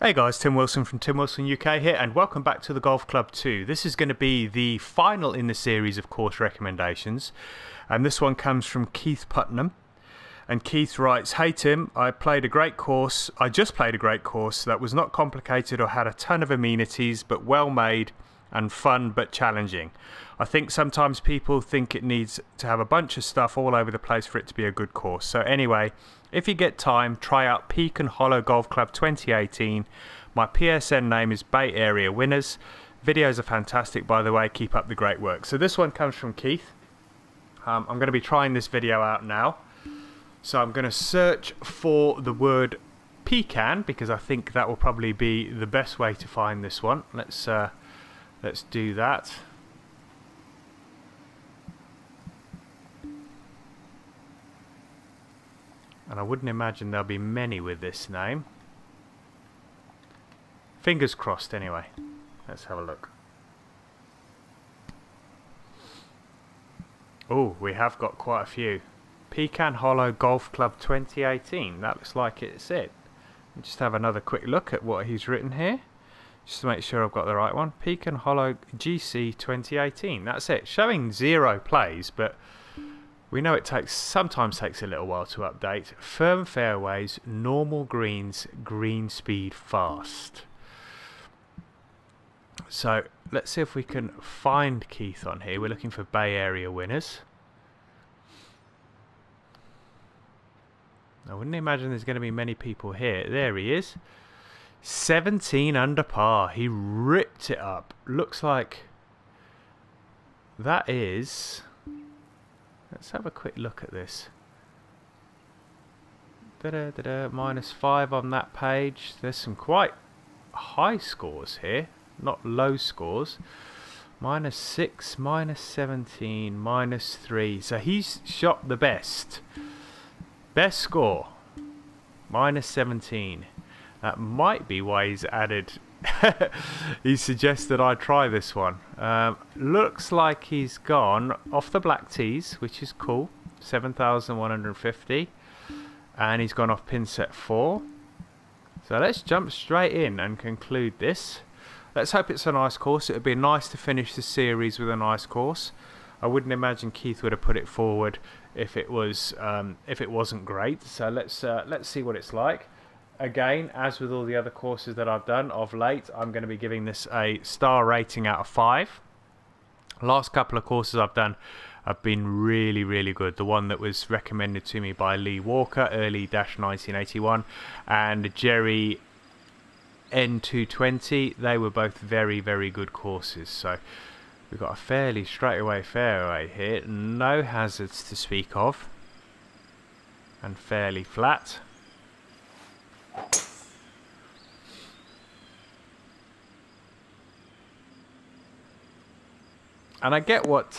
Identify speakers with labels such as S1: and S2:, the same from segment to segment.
S1: Hey guys, Tim Wilson from Tim Wilson UK here, and welcome back to the Golf Club 2. This is going to be the final in the series of course recommendations, and this one comes from Keith Putnam. And Keith writes, "Hey Tim, I just played a great course that was not complicated or had a ton of amenities, but well made and fun but challenging. I think sometimes people think it needs to have a bunch of stuff all over the place for it to be a good course. So anyway, if you get time, try out Pecan Hollow Golf Club 2018. My PSN name is Bay Area Winners. Videos are fantastic, by the way. Keep up the great work." So this one comes from Keith. I'm going to be trying this video out now. So I'm going to search for the word pecan, because I think that will probably be the best way to find this one. Let's do that. And I wouldn't imagine there'll be many with this name. Fingers crossed anyway. Let's have a look. Oh, we have got quite a few. Pecan Hollow Golf Club 2018. That looks like it's it. Just have another quick look at what he's written here, just to make sure I've got the right one. Pecan Hollow G.C. 2018. That's it. Showing 0 plays, but we know it sometimes takes a little while to update. Firm fairways, normal greens, green speed fast. So let's see if we can find Keith on here. We're looking for Bay Area Winners. I wouldn't imagine there's going to be many people here. There he is. 17 under par. He ripped it up. Looks like that is... Let's have a quick look at this. -5 on that page. There's some quite high scores here, not low scores. -6, -17, -3. So he's shot the best. Best score, -17. That might be why he's added. He suggested I try this one. Looks like he's gone off the black tees, which is cool. 7,150, and he's gone off pin set 4. So let's jump straight in and conclude this. Let's hope it's a nice course. It would be nice to finish the series with a nice course. I wouldn't imagine Keith would have put it forward if it wasn't great. So let's see what it's like. Again, as with all the other courses that I've done of late, I'm going to be giving this a star rating out of 5. Last couple of courses I've done have been really, really good. The one that was recommended to me by Lee Walker, early-1981, and Jerry N220, they were both very, very good courses. So we've got a fairly straightaway fairway here, no hazards to speak of, and fairly flat. And I get what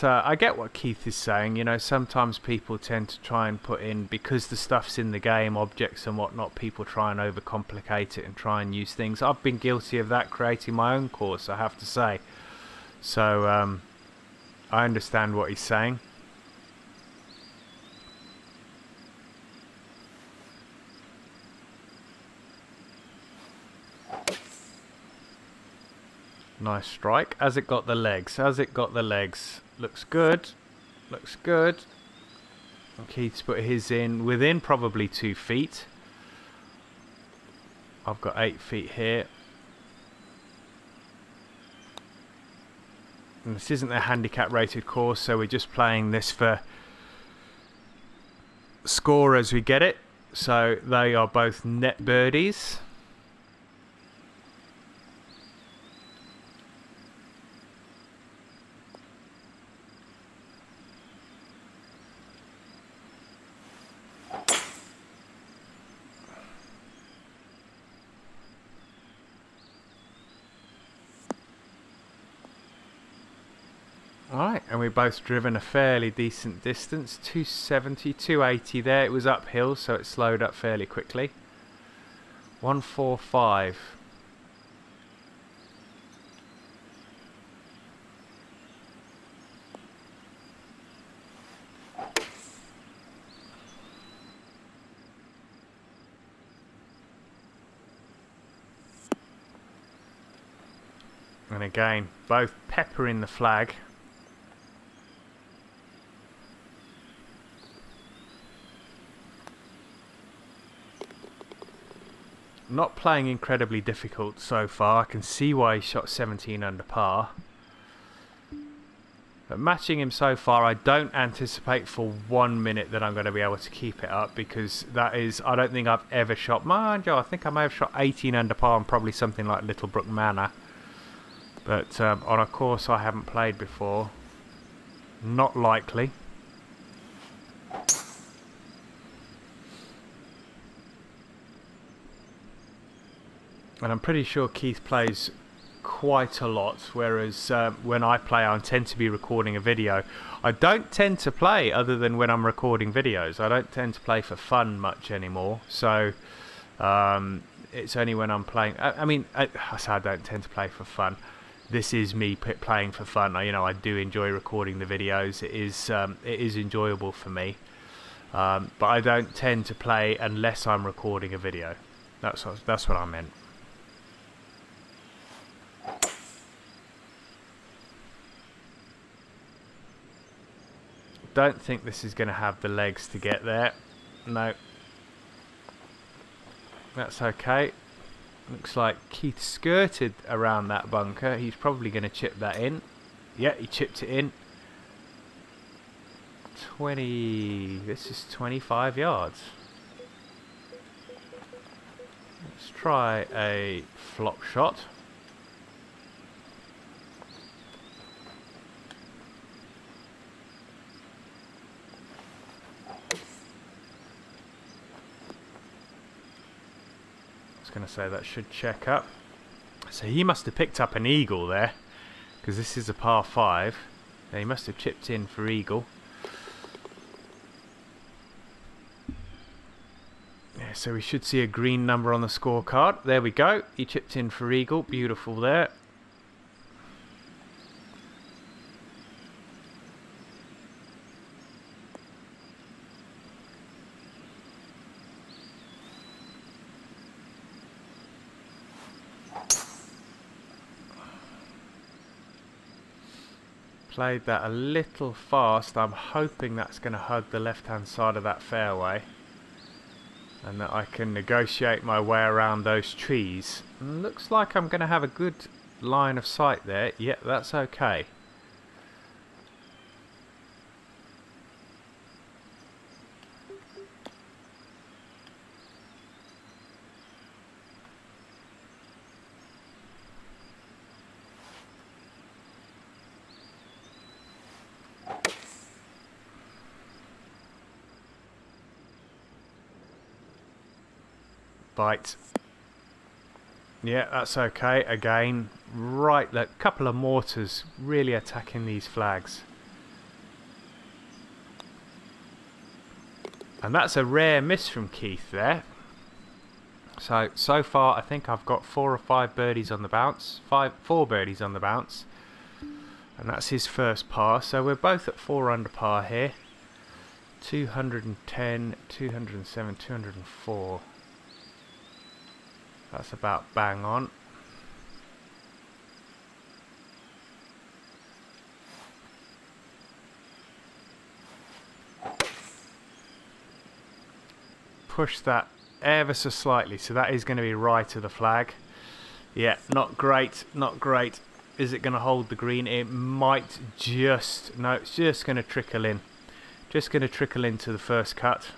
S1: Keith is saying. You know, sometimes people tend to try and put in, because the stuff's in the game, objects and whatnot, people try and overcomplicate it and try and use things. I've been guilty of that creating my own course, I have to say. So I understand what he's saying. Nice strike. Has it got the legs? Has it got the legs? Looks good. Looks good. And Keith's put his in within probably 2 feet. I've got 8 feet here. And this isn't a handicap rated course, so we're just playing this for score as we get it. So they are both net birdies. Alright, and we've both driven a fairly decent distance, 270, 280 there. It was uphill, so it slowed up fairly quickly. 145. And again, both peppering the flag. Not playing incredibly difficult so far. I can see why he shot 17 under par. But matching him so far, I don't anticipate for 1 minute that I'm going to be able to keep it up, because that is, I don't think I've ever shot, mind you, I think I may have shot 18 under par on probably something like Littlebrook Manor. But on a course I haven't played before, not likely. And I'm pretty sure Keith plays quite a lot, whereas when I play I tend to be recording a video. I don't tend to play other than when I'm recording videos. I don't tend to play for fun much anymore, so it's only when I'm playing. I say I don't tend to play for fun. This is me playing for fun. You know, I do enjoy recording the videos. It is enjoyable for me, but I don't tend to play unless I'm recording a video. That's what I meant. Don't think this is going to have the legs to get there. No. That's okay. Looks like Keith skirted around that bunker. He's probably going to chip that in. Yeah, he chipped it in. 20... This is 25 yards. Let's try a flop shot. Going to say that should check up. So he must have picked up an eagle there, because this is a par 5. He must have chipped in for eagle. Yeah, so we should see a green number on the scorecard. There we go. He chipped in for eagle. Beautiful there. Played that a little fast. I'm hoping that's going to hug the left hand side of that fairway, and that I can negotiate my way around those trees. And looks like I'm going to have a good line of sight there. Yeah, that's okay. Bite. Yeah, that's okay. Again, right, a couple of mortars really attacking these flags. And that's a rare miss from Keith there. So far I think I've got 4 or 5 birdies on the bounce. 4 birdies on the bounce. And that's his first par. So we're both at 4 under par here. 210, 207, 204. That's about bang on. Push that ever so slightly, so that is going to be right of the flag. Yeah, not great, not great. Is it going to hold the green? It might just... No, it's just going to trickle in. Just going to trickle into the first cut,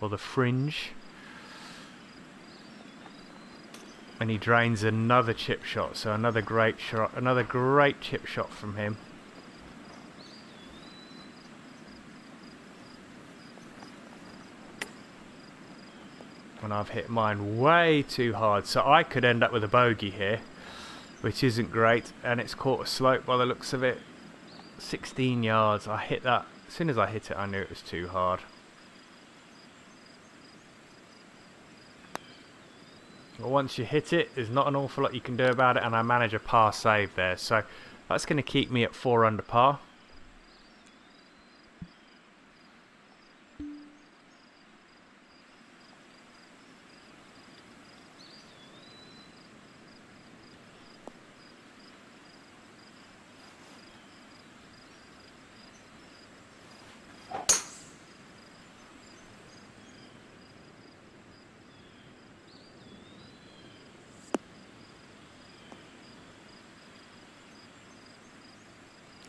S1: or the fringe. And he drains another chip shot, so another great shot, another great chip shot from him. And I've hit mine way too hard, so I could end up with a bogey here, which isn't great. And it's caught a slope by the looks of it. 16 yards. I hit that. As soon as I hit it, I knew it was too hard. Once you hit it, there's not an awful lot you can do about it, and I manage a par save there, so that's going to keep me at 4 under par.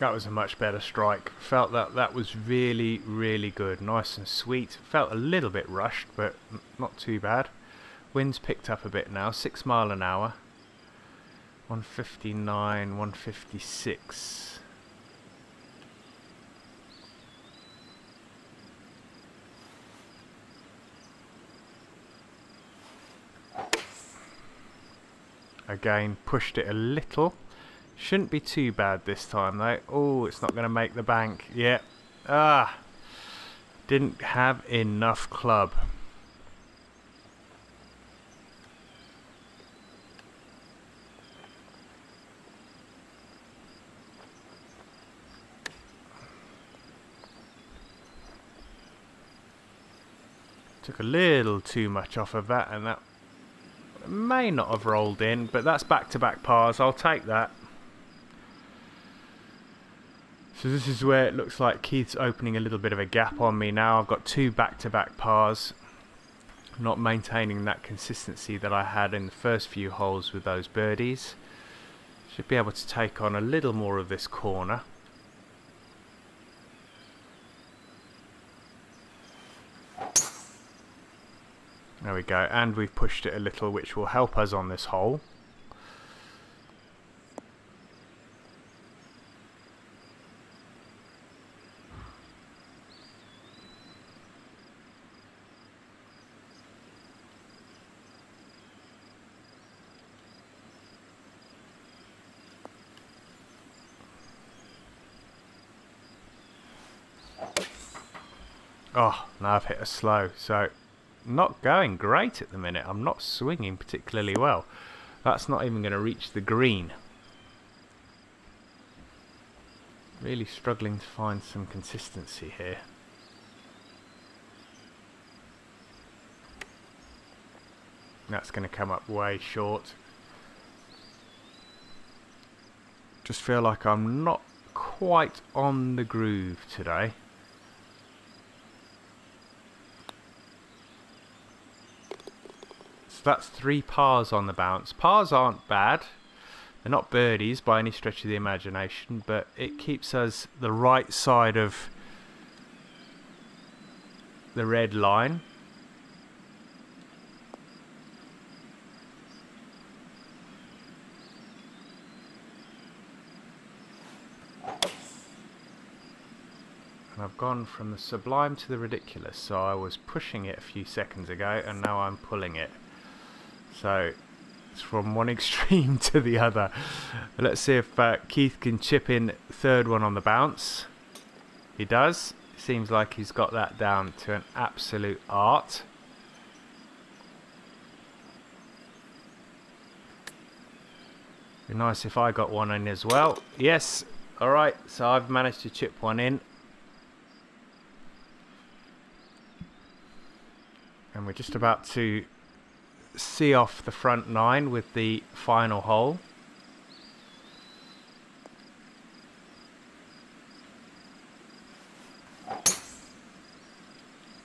S1: That was a much better strike. Felt that that was really, really good. Nice and sweet. Felt a little bit rushed, but not too bad. Wind's picked up a bit now. 6 mile an hour. 159, 156. Again, pushed it a little. Shouldn't be too bad this time though. Oh, it's not going to make the bank. Yeah. Didn't have enough club. Took a little too much off of that, and that may not have rolled in, but that's back-to-back pars. I'll take that. So this is where it looks like Keith's opening a little bit of a gap on me now. I've got 2 back-to-back pars. Not maintaining that consistency that I had in the first few holes with those birdies. Should be able to take on a little more of this corner. There we go, and we've pushed it a little, which will help us on this hole. Oh, now I've hit a slow, so not going great at the minute. I'm not swinging particularly well. That's not even going to reach the green. Really struggling to find some consistency here. That's going to come up way short. Just feel like I'm not quite on the groove today. That's 3 pars on the bounce. Pars aren't bad. They're not birdies by any stretch of the imagination, but it keeps us the right side of the red line. And I've gone from the sublime to the ridiculous. So I was pushing it a few seconds ago, and now I'm pulling it. So it's from one extreme to the other. Let's see if Keith can chip in third one on the bounce. He does. Seems like he's got that down to an absolute art. Be nice if I got one in as well. Yes. Alright, so I've managed to chip one in. And we're just about to see off the front 9 with the final hole.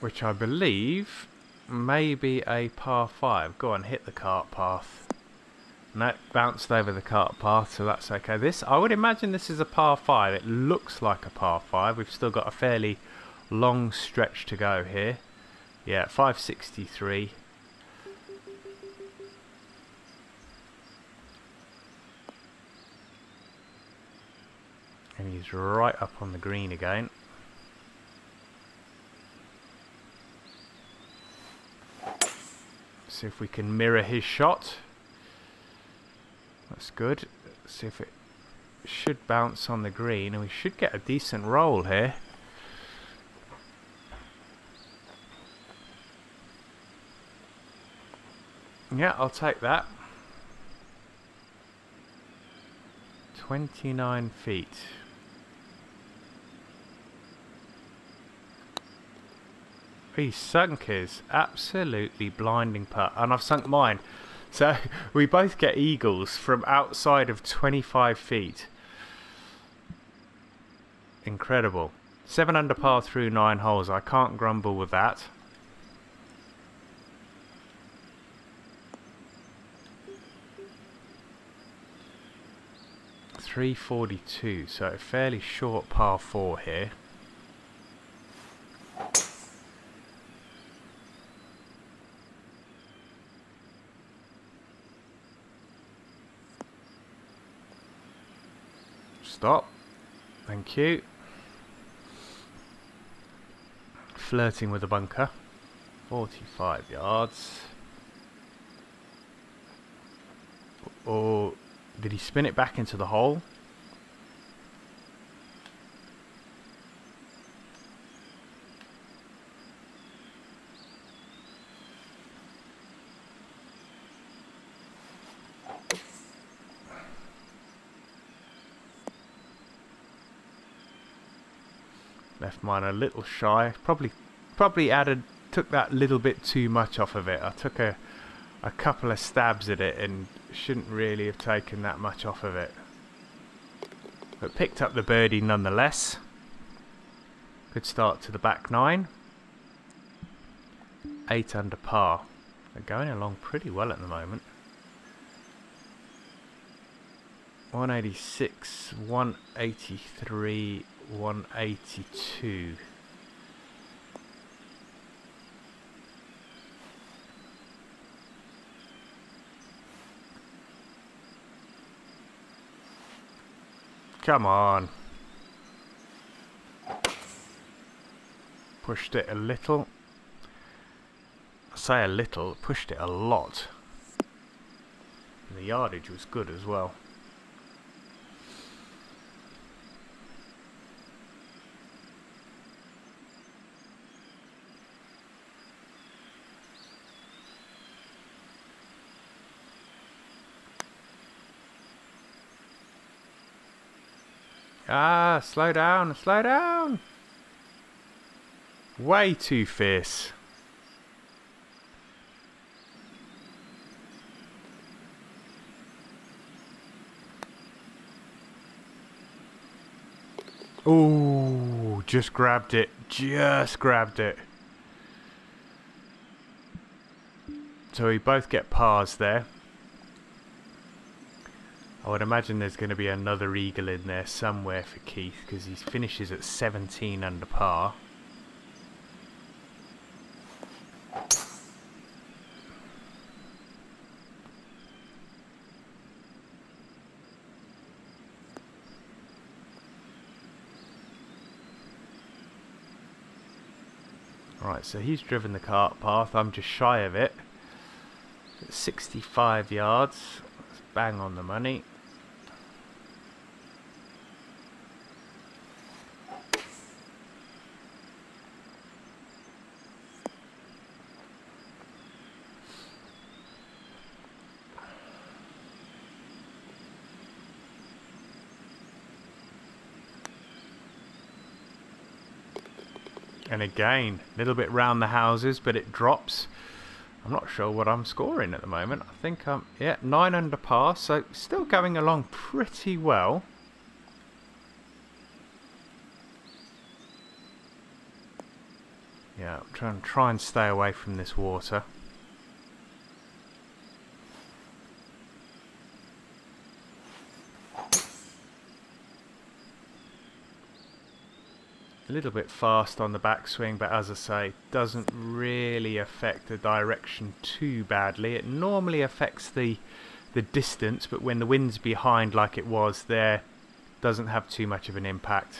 S1: Which I believe may be a par 5. Go on, hit the cart path. And that bounced over the cart path, so that's okay. This, I would imagine this is a par 5. It looks like a par 5. We've still got a fairly long stretch to go here. Yeah, 563. And he's right up on the green again. See if we can mirror his shot. That's good. Let's see if it should bounce on the green, and we should get a decent roll here. Yeah, I'll take that. 29 feet. He sunk his absolutely blinding putt, and I've sunk mine. So we both get eagles from outside of 25 feet. Incredible. 7 under par through 9 holes. I can't grumble with that. 342, so a fairly short par 4 here. Stop. Thank you. Flirting with the bunker. 45 yards. Or did he spin it back into the hole? Left mine a little shy. Probably took that little bit too much off of it. I took a couple of stabs at it and shouldn't really have taken that much off of it. But picked up the birdie nonetheless. Good start to the back nine. 8 under par. They're going along pretty well at the moment. 186, 183, 182. Come on. Pushed it a little. I say a little, pushed it a lot. And the yardage was good as well. Ah, slow down, slow down. Way too fierce. Ooh, just grabbed it. Just grabbed it. So we both get pars there. I would imagine there's going to be another eagle in there somewhere for Keith, because he finishes at 17 under par. Right, so he's driven the cart path, I'm just shy of it. 65 yards, that's bang on the money. And again, a little bit round the houses, but it drops. I'm not sure what I'm scoring at the moment. I think I'm, yeah, 9 under par, so still going along pretty well. Yeah, I'm try and stay away from this water. A little bit fast on the backswing, but as I say, doesn't really affect the direction too badly. It normally affects the distance, but when the wind's behind like it was there, doesn't have too much of an impact.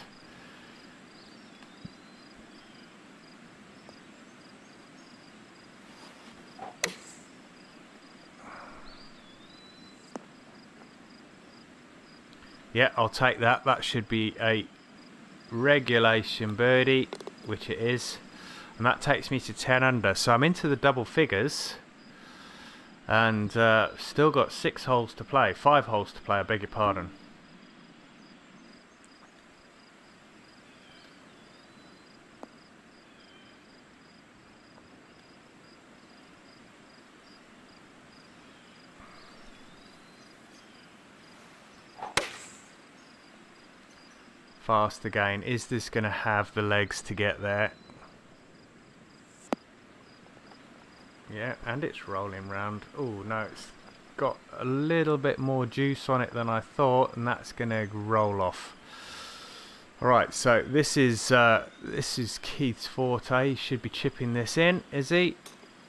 S1: Yeah, I'll take that. That should be a regulation birdie, which it is, and that takes me to 10 under, so I'm into the double figures, and still got 6 holes to play, 5 holes to play, I beg your pardon. Fast again. Is this going to have the legs to get there? Yeah, and it's rolling round. Oh no, got a little bit more juice on it than I thought, and that's going to roll off. Alright, so this is Keith's forte. He should be chipping this in, is he?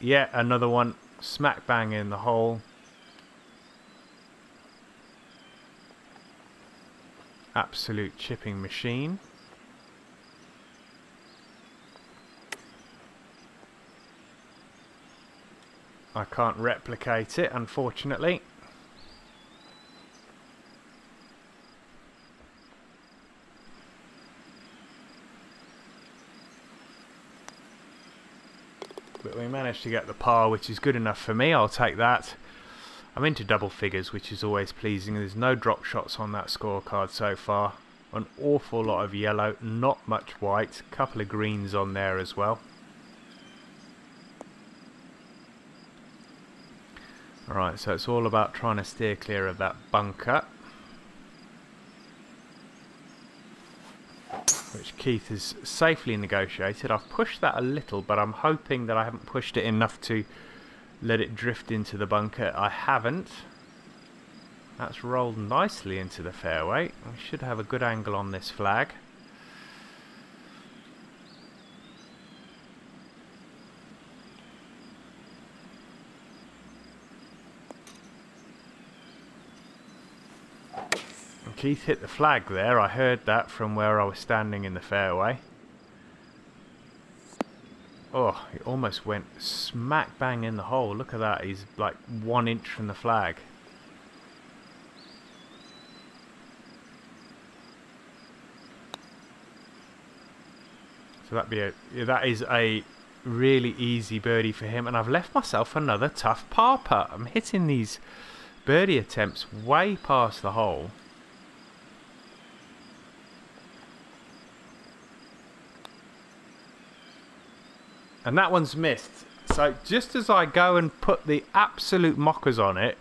S1: Yeah, another one smack bang in the hole. Absolute chipping machine. I can't replicate it, unfortunately. But we managed to get the par, which is good enough for me. I'll take that. I'm into double figures, which is always pleasing. There's no drop shots on that scorecard so far. An awful lot of yellow, not much white. A couple of greens on there as well. Alright, so it's all about trying to steer clear of that bunker, which Keith has safely negotiated. I've pushed that a little, but I'm hoping that I haven't pushed it enough to let it drift into the bunker. I haven't. That's rolled nicely into the fairway. We should have a good angle on this flag. And Keith hit the flag there. I heard that from where I was standing in the fairway. Oh, he almost went smack bang in the hole. Look at that. He's like 1 inch from the flag. So that is a really easy birdie for him. And I've left myself another tough par putt. I'm hitting these birdie attempts way past the hole. And that one's missed. So just as I go and put the absolute mockers on it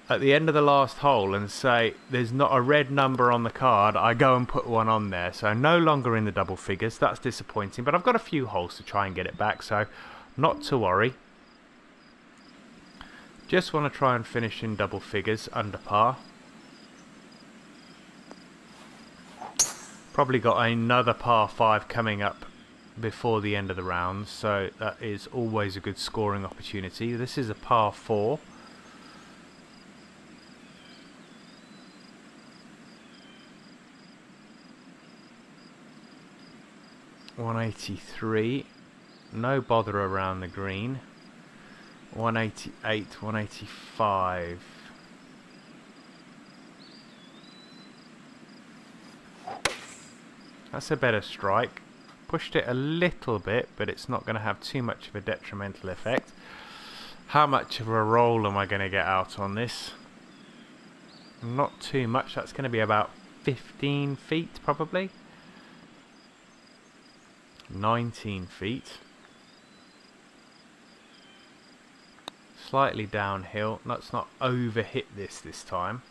S1: at the end of the last hole and say there's not a red number on the card, I go and put one on there. So no longer in the double figures. That's disappointing. But I've got a few holes to try and get it back, so not to worry. Just want to try and finish in double figures under par. Probably got another par 5 coming up before the end of the round, so that is always a good scoring opportunity. This is a par 4. .183, no bother around the green. 188, 185. That's a better strike. Pushed it a little bit, but it's not going to have too much of a detrimental effect. How much of a roll am I going to get out on this? Not too much. That's going to be about 15 feet probably. 19 feet. Slightly downhill. Let's not overhit this time.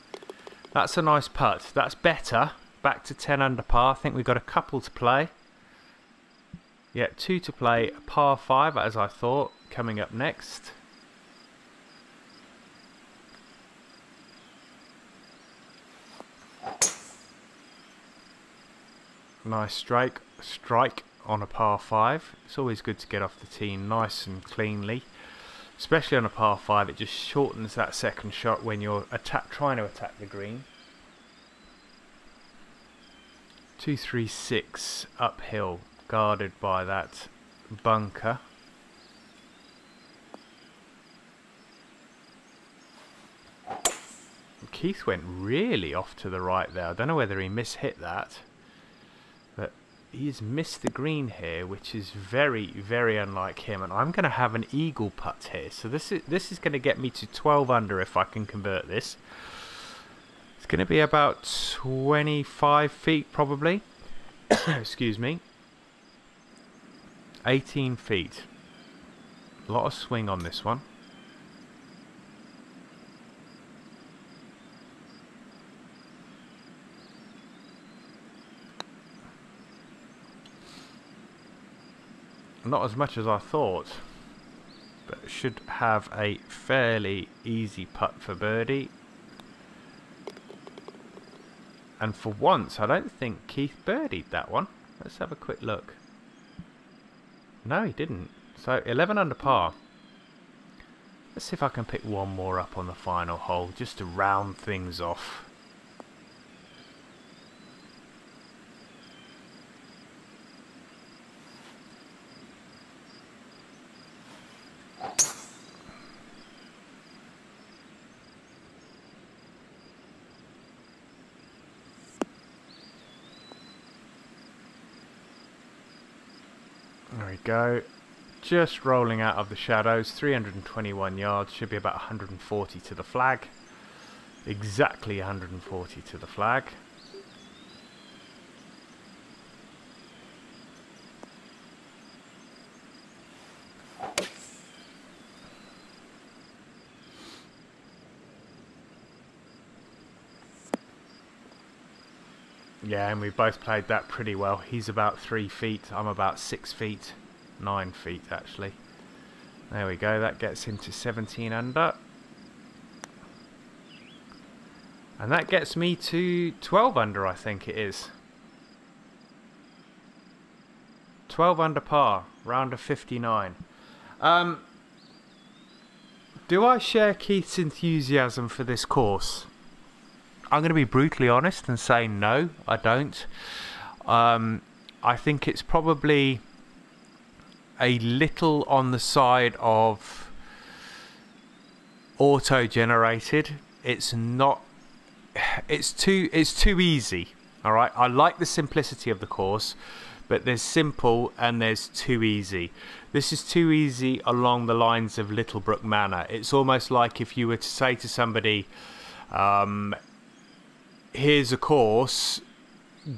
S1: That's a nice putt. That's better. Back to 10 under par. I think we've got a couple to play. Yeah, 2 to play, a par 5 as I thought, coming up next. Nice strike on a par 5. It's always good to get off the tee nice and cleanly. Especially on a par 5, it just shortens that second shot when you're trying to attack the green. 236 uphill. Guarded by that bunker. Keith went really off to the right there. I don't know whether he mishit that, but he's missed the green here, which is very, very unlike him. And I'm going to have an eagle putt here, so this is going to get me to 12 under if I can convert this. It's going to be about 25 feet probably. Excuse me. 18 feet. A lot of swing on this one. Not as much as I thought, but should have a fairly easy putt for birdie. And for once, I don't think Keith birdied that one. Let's have a quick look. No, he didn't. So 11 under par. Let's see if I can pick one more up on the final hole just to round things off. There we go. Just rolling out of the shadows, 321 yards, should be about 140 to the flag. Exactly 140 to the flag. Yeah, and we both played that pretty well. He's about 3 feet, I'm about 6 feet. 9 feet actually. There we go, that gets him to 17 under. And that gets me to 12 under, I think it is. 12 under par, round of 59. Do I share Keith's enthusiasm for this course? I'm going to be brutally honest and say no, I don't. I think it's probably a little on the side of auto-generated. It's not. It's too easy. All right. I like the simplicity of the course, but there's simple and there's too easy. This is too easy along the lines of Littlebrook Manor. It's almost like if you were to say to somebody, "Here's a course.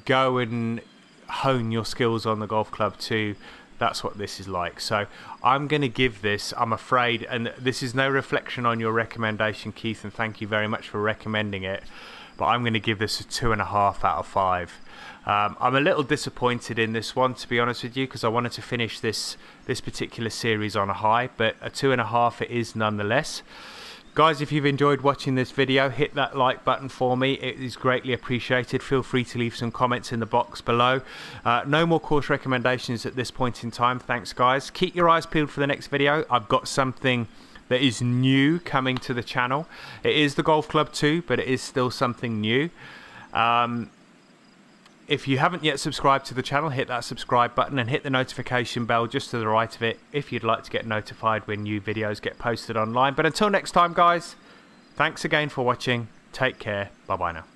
S1: Go and hone your skills on the golf club too." That's what this is like. So I'm going to give this, I'm afraid, and this is no reflection on your recommendation, Keith, and thank you very much for recommending it, but I'm going to give this a 2.5 out of 5. I'm a little disappointed in this one, to be honest with you, because I wanted to finish this particular series on a high, but a 2.5 it is nonetheless. Guys, if you've enjoyed watching this video, hit that like button for me. It is greatly appreciated. Feel free to leave some comments in the box below. No more course recommendations at this point in time. Thanks, guys. Keep your eyes peeled for the next video. I've got something that is new coming to the channel. It is the Golf Club 2, but it is still something new. If you haven't yet subscribed to the channel, hit that subscribe button and hit the notification bell just to the right of it if you'd like to get notified when new videos get posted online. But until next time, guys, thanks again for watching. Take care. Bye-bye now.